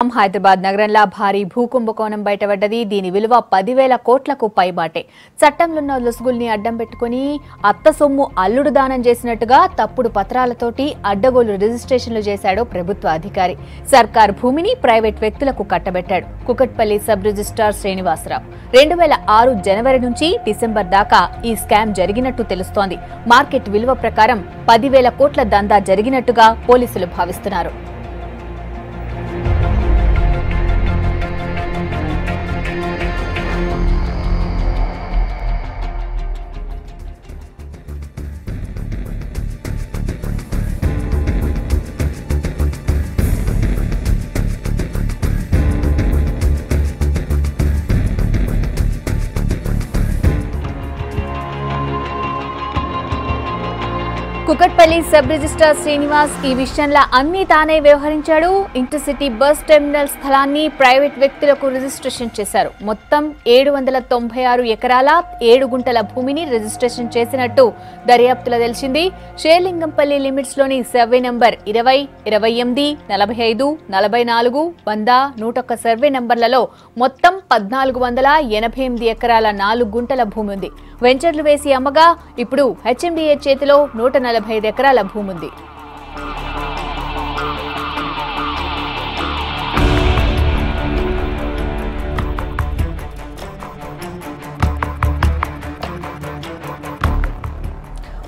హైదరాబాద్ నగరంలో భారీ భూకుంభకోణం బయటపడ్డది. దీని విలువ 10,000 కోట్లకు పైబాటే. చట్టంలోన్న లొసుగుల్ని అడ్డం పెట్టుకుని అత్త సొమ్ము అల్లుడు దానం చేసినట్టుగా తప్పుడు పత్రాలతోటి అడ్డగోలు రిజిస్ట్రేషన్లు చేశాడు ప్రభుత్వ అధికారి. సర్కార్ భూమిని ప్రైవేట్ వ్యక్తులకు కట్టబెట్టాడు. కుకట్పల్లి సబ్ రిజిస్ట్రార్ శ్రీనివాసరావు 2006 జనవరి నుంచి డిసెంబర్ దాకా ఈ స్కామ్ జరిగినట్టు తెలుస్తోంది. మార్కెట్ విలువ ప్రకారం 10,000 కోట్ల దందా జరిగినట్టుగా పోలీసులు భావిస్తున్నారు. కుకట్పల్లి సబ్ రిజిస్ట్రార్ శ్రీనివాస్ ఈ విషయంలో అన్ని తానే వ్యవహరించాడు. ఇంటర్సిటీ బస్ టెర్మినల్ స్థలాన్ని ప్రైవేట్ వ్యక్తులకు రిజిస్ట్రేషన్ చేశారు. మొత్తం 796 ఎకరాల 7 గుంటల భూమిని రిజిస్ట్రేషన్ చేసినట్టు దర్యాప్తులో తెలిసింది. షేర్లింగంపల్లి లిమిట్స్ లోని సర్వే నంబర్ 20, 28, 45, 44, 100, 101 సర్వే నంబర్లలో మొత్తం 1488 ఎకరాల 4 గుంటల భూమి ఉంది. వెంచర్లు వేసి అమ్మగా ఇప్పుడు హెచ్ఎండిఏ చేతిలో 145 ఎకరాల భూమి ఉంది.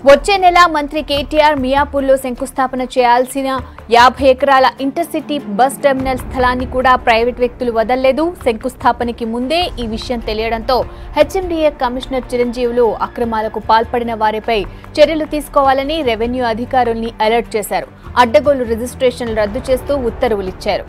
వచ్చే నెల మంత్రి కేటీఆర్ మియాపూర్లో శంకుస్థాపన చేయాల్సిన 50 ఎకరాల ఇంటర్సిటీ బస్ టెర్మినల్ స్థలాన్ని కూడా ప్రైవేట్ వ్యక్తులు వదలలేదు. శంకుస్థాపనకి ముందే ఈ విషయం తెలియడంతో హెచ్ఎండిఏ కమిషనర్ చిరంజీవులు అక్రమాలకు పాల్పడిన వారిపై చర్యలు తీసుకోవాలని రెవెన్యూ అధికారుల్ని అలర్ట్ చేశారు. అడ్డగోలు రిజిస్ట్రేషన్లు రద్దు చేస్తూ ఉత్తర్వులిచ్చారు.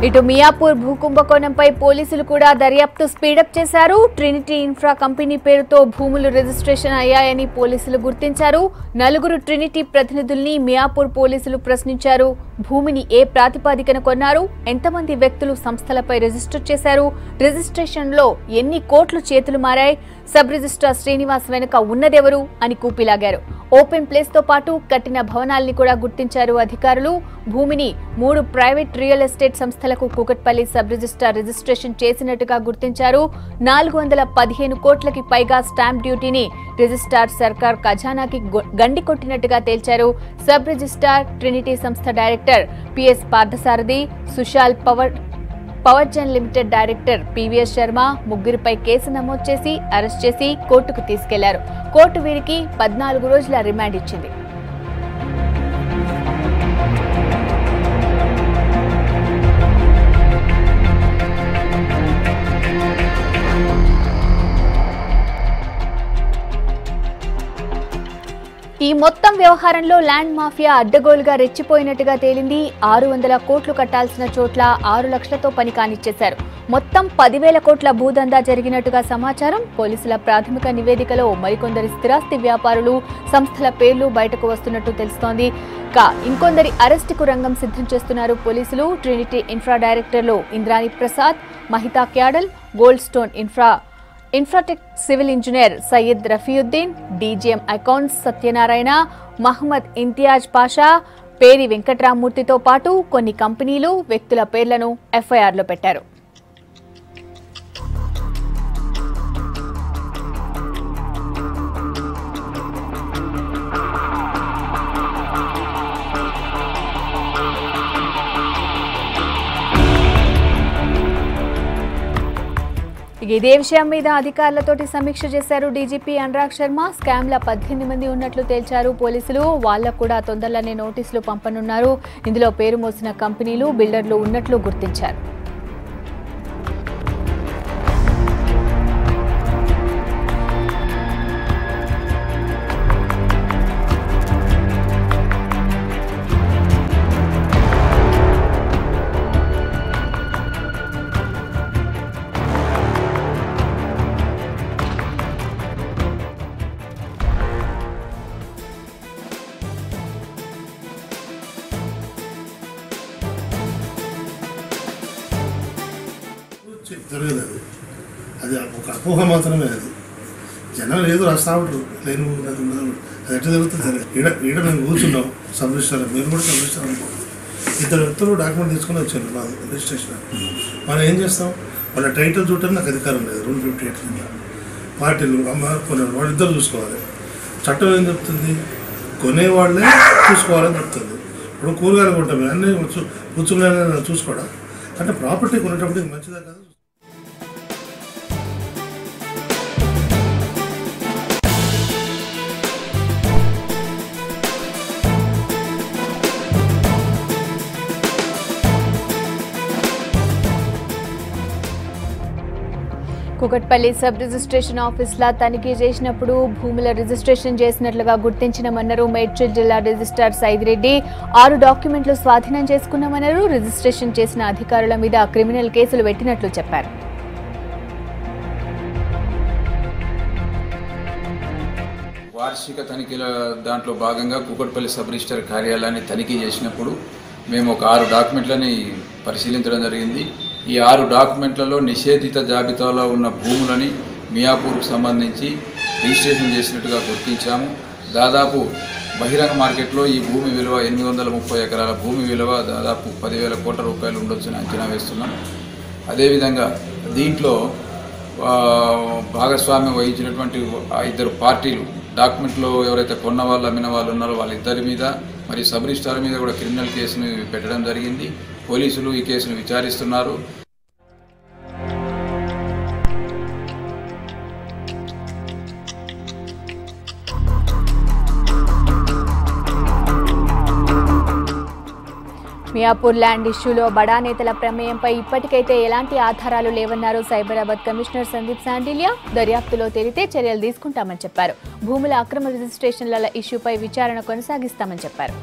ఇటు మియాపూర్ భూకుంభకోణంపై పోలీసులు కూడా దర్యాప్తు స్పీడప్ చేశారు. ట్రినిటీ ఇన్ఫ్రా కంపెనీ పేరుతో భూములు రిజిస్ట్రేషన్ అయ్యాయని పోలీసులు గుర్తించారు. 4 ట్రినిటీ ప్రతినిధుల్ని మియాపూర్ పోలీసులు ప్రశ్నించారు. భూమిని ఏ ప్రాతిపదికన కొన్నారు, ఎంతమంది వ్యక్తులు సంస్థలపై రిజిస్టర్ చేశారు, రిజిస్ట్రేషన్ లో ఎన్ని కోట్లు చేతులు మారాయి, సబ్ రిజిస్ట్రార్ శ్రీనివాస్ వెనుక ఉన్నదెవరు అని కూపిలాగారు. ఓపెన్ ప్లేస్ తో పాటు కట్టిన భవనాల్ని కూడా గుర్తించారు అధికారులు. భూమిని 3 ప్రైవేట్ రియల్ ఎస్టేట్ సంస్థలకు కుకట్పల్లి సబ్ రిజిస్ట్రార్ రిజిస్ట్రేషన్ చేసినట్టుగా గుర్తించారు. 415 కోట్లకి పైగా స్టాంప్ డ్యూటీని రిజిస్ట్రార్ సర్కార్ ఖజానాకి గండి కొట్టినట్టుగా తేల్చారు. సబ్ రిజిస్ట్రార్ ట్రినిటీ సంస్థ director PS Parthasarathi, Sushal Powergen limited director PVS Sharma ముగ్గురిపై కేసు నమోదు చేసి అరెస్ట్ చేసి కోర్టుకు తీసుకెళ్లారు. కోర్టు వీరికి 14 రోజుల రిమాండ్ ఇచ్చింది. ఈ మొత్తం వ్యవహారంలో ల్యాండ్ మాఫియా అడ్డగోలుగా రెచ్చిపోయినట్టుగా తేలింది. 600 కోట్లు కట్టాల్సిన చోట్ల 6 లక్షలతో పని కానిచ్చేశారు. మొత్తం 10,000 కోట్ల భూదందా జరిగినట్టుగా సమాచారం. పోలీసుల ప్రాథమిక నివేదికలో మరికొందరి స్థిరాస్తి వ్యాపారులు, సంస్థల పేర్లు బయటకు వస్తున్నట్టు తెలుస్తోంది. ఇంకొందరి అరెస్టుకు రంగం సిద్ధం చేస్తున్నారు పోలీసులు. ట్రినిటీ ఇన్ఫ్రా డైరెక్టర్లు ఇంద్రాణి ప్రసాద్, మహితా క్యాడల్, Goldstone Infratech civil engineer Syed Rafiuddin, DGM accounts Satyanarayana, Mohammed Imtiaz Pasha, Peri వెంకట్రామూర్తితో పాటు కొన్ని కంపెనీలు, వ్యక్తుల పేర్లను ఎఫ్ఐఆర్లో పెట్టారు. ఇదే విషయం మీద అధికారులతోటి సమీక్ష చేశారు డీజీపీ అనురాగ్ శర్మ. స్కామ్ ల 18 మంది ఉన్నట్లు తేల్చారు పోలీసులు. వాళ్లకు కూడా తొందరలోనే నోటీసులు పంపనున్నారు. ఇందులో పేరు మోసిన కంపెనీలు, బిల్డర్లు ఉన్నట్లు గుర్తించారు. జరగదు. అది ఒక అపోహ మాత్రమే. అది జనాలు ఏదో రాస్తా ఉంటారు, లేని అది ఎట్లా జరుగుతుంది సరే. ఈడ మేము కూర్చున్నాం సబ్ రిజిస్టర్, మేము కూడా సబ్ రిజిస్టర్ అనుకోండి. ఇద్దరు వ్యక్తులు డాక్యుమెంట్ తీసుకొని వచ్చారు మా రిజిస్ట్రేషన్. మనం ఏం చేస్తాం, వాళ్ళ టైటిల్ చూడటానికి నాకు అధికారం లేదు. రూల్ 58 కింద పార్టీలు కొనేవాళ్ళు వాళ్ళిద్దరు చూసుకోవాలి. చట్టం ఏం చెప్తుంది, కొనేవాళ్ళే చూసుకోవాలని చెప్తుంది. ఇప్పుడు కూరగాయలు కొంటాం, అన్నీ కూర్చుని చూసుకోవడం అంటే ప్రాపర్టీ కొనేటప్పుడు ఇది మంచిదా కదా. కుకట్పల్లి సబ్ రిజిస్ట్రేషన్ ఆఫీసులో తనిఖీ చేసినప్పుడు భూముల రిజిస్ట్రేషన్ చేసినట్లుగా గుర్తించినామన్నారు మేడ్చల్ జిల్లా రిజిస్ట్రార్ సైదిరెడ్డి. 6 డాక్యుమెంట్లు స్వాధీనం చేసుకున్నామన్నారు. రిజిస్ట్రేషన్ చేసిన అధికారుల మీద క్రిమినల్ కేసులు పెట్టినట్లు చెప్పారు. వార్షిక తనిఖీల దాంట్లో భాగంగా కుకట్పల్లి సబ్ రిజిస్ట్రార్ కార్యాలయాన్ని తనిఖీ చేసినప్పుడు మేము ఒక 6 డాక్యుమెంట్లని పరిశీలించడం జరిగింది. ఈ 6 డాక్యుమెంట్లలో నిషేధిత జాబితాలో ఉన్న భూములని మియాపూర్కు సంబంధించి రిజిస్ట్రేషన్ చేసినట్టుగా గుర్తించాము. దాదాపు బహిరంగ మార్కెట్లో ఈ భూమి విలువ 830 ఎకరాల భూమి విలువ దాదాపు 10,000 కోట్ల రూపాయలు ఉండొచ్చని అంచనా వేస్తున్నాం. అదేవిధంగా దీంట్లో భాగస్వామ్యం వహించినటువంటి 2 పార్టీలు డాక్యుమెంట్లో ఎవరైతే కొన్న వాళ్ళు అమ్మిన వాళ్ళు ఉన్నారో వాళ్ళిద్దరి మీద మరియు సబ్ రిజిస్ట్రార్ మీద కూడా క్రిమినల్ కేసును పెట్టడం జరిగింది. పోలీసులు ఈ కేసును విచారిస్తున్నారు. మియాపూర్ ల్యాండ్ ఇష్యూలో బడా నేతల ప్రమేయంపై ఇప్పటికైతే ఎలాంటి ఆధారాలు లేవన్నారు సైబరాబాద్ కమిషనర్ సందీప్ శాండిల్యా. దర్యాప్తులో తేలితే చర్యలు తీసుకుంటామని చెప్పారు. భూముల అక్రమ రిజిస్ట్రేషన్ల ఇష్యూపై విచారణ కొనసాగిస్తామని చెప్పారు.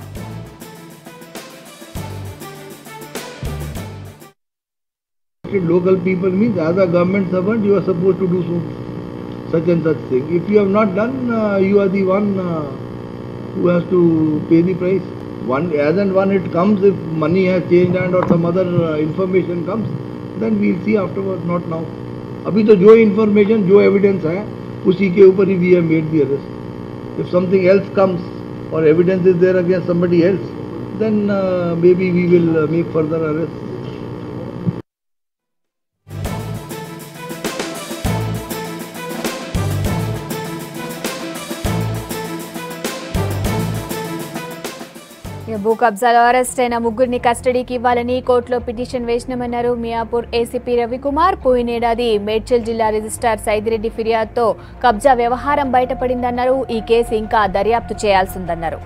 Local people means as a government servant you are supposed to do so, such and such thing. If you have not done, you are the one who has to pay the price. As and when it comes, if money has changed and or some other information comes, then we will see afterwards, not now. अभी तो जो information, जो evidence है, उसी के ऊपर ही we have made the arrest. If something else comes or evidence is there against somebody else, then maybe we will make further arrests. భూ కబ్జాలో arrest అయిన 3 కస్టడీకి ఇవ్వాలని కోర్టులో పిటిషన్ వేసినామన్నారు మియాపూర్ ఏసీపీ రవికుమార్. పోయినేడాది మేడ్చల్ జిల్లా రిజిస్ట్రార్ సైదిరెడ్డి ఫిర్యాదుతో కబ్జా వ్యవహారం బయటపడిందన్నారు. ఈ కేసు ఇంకా దర్యాప్తు చేయాల్సిందన్నారు.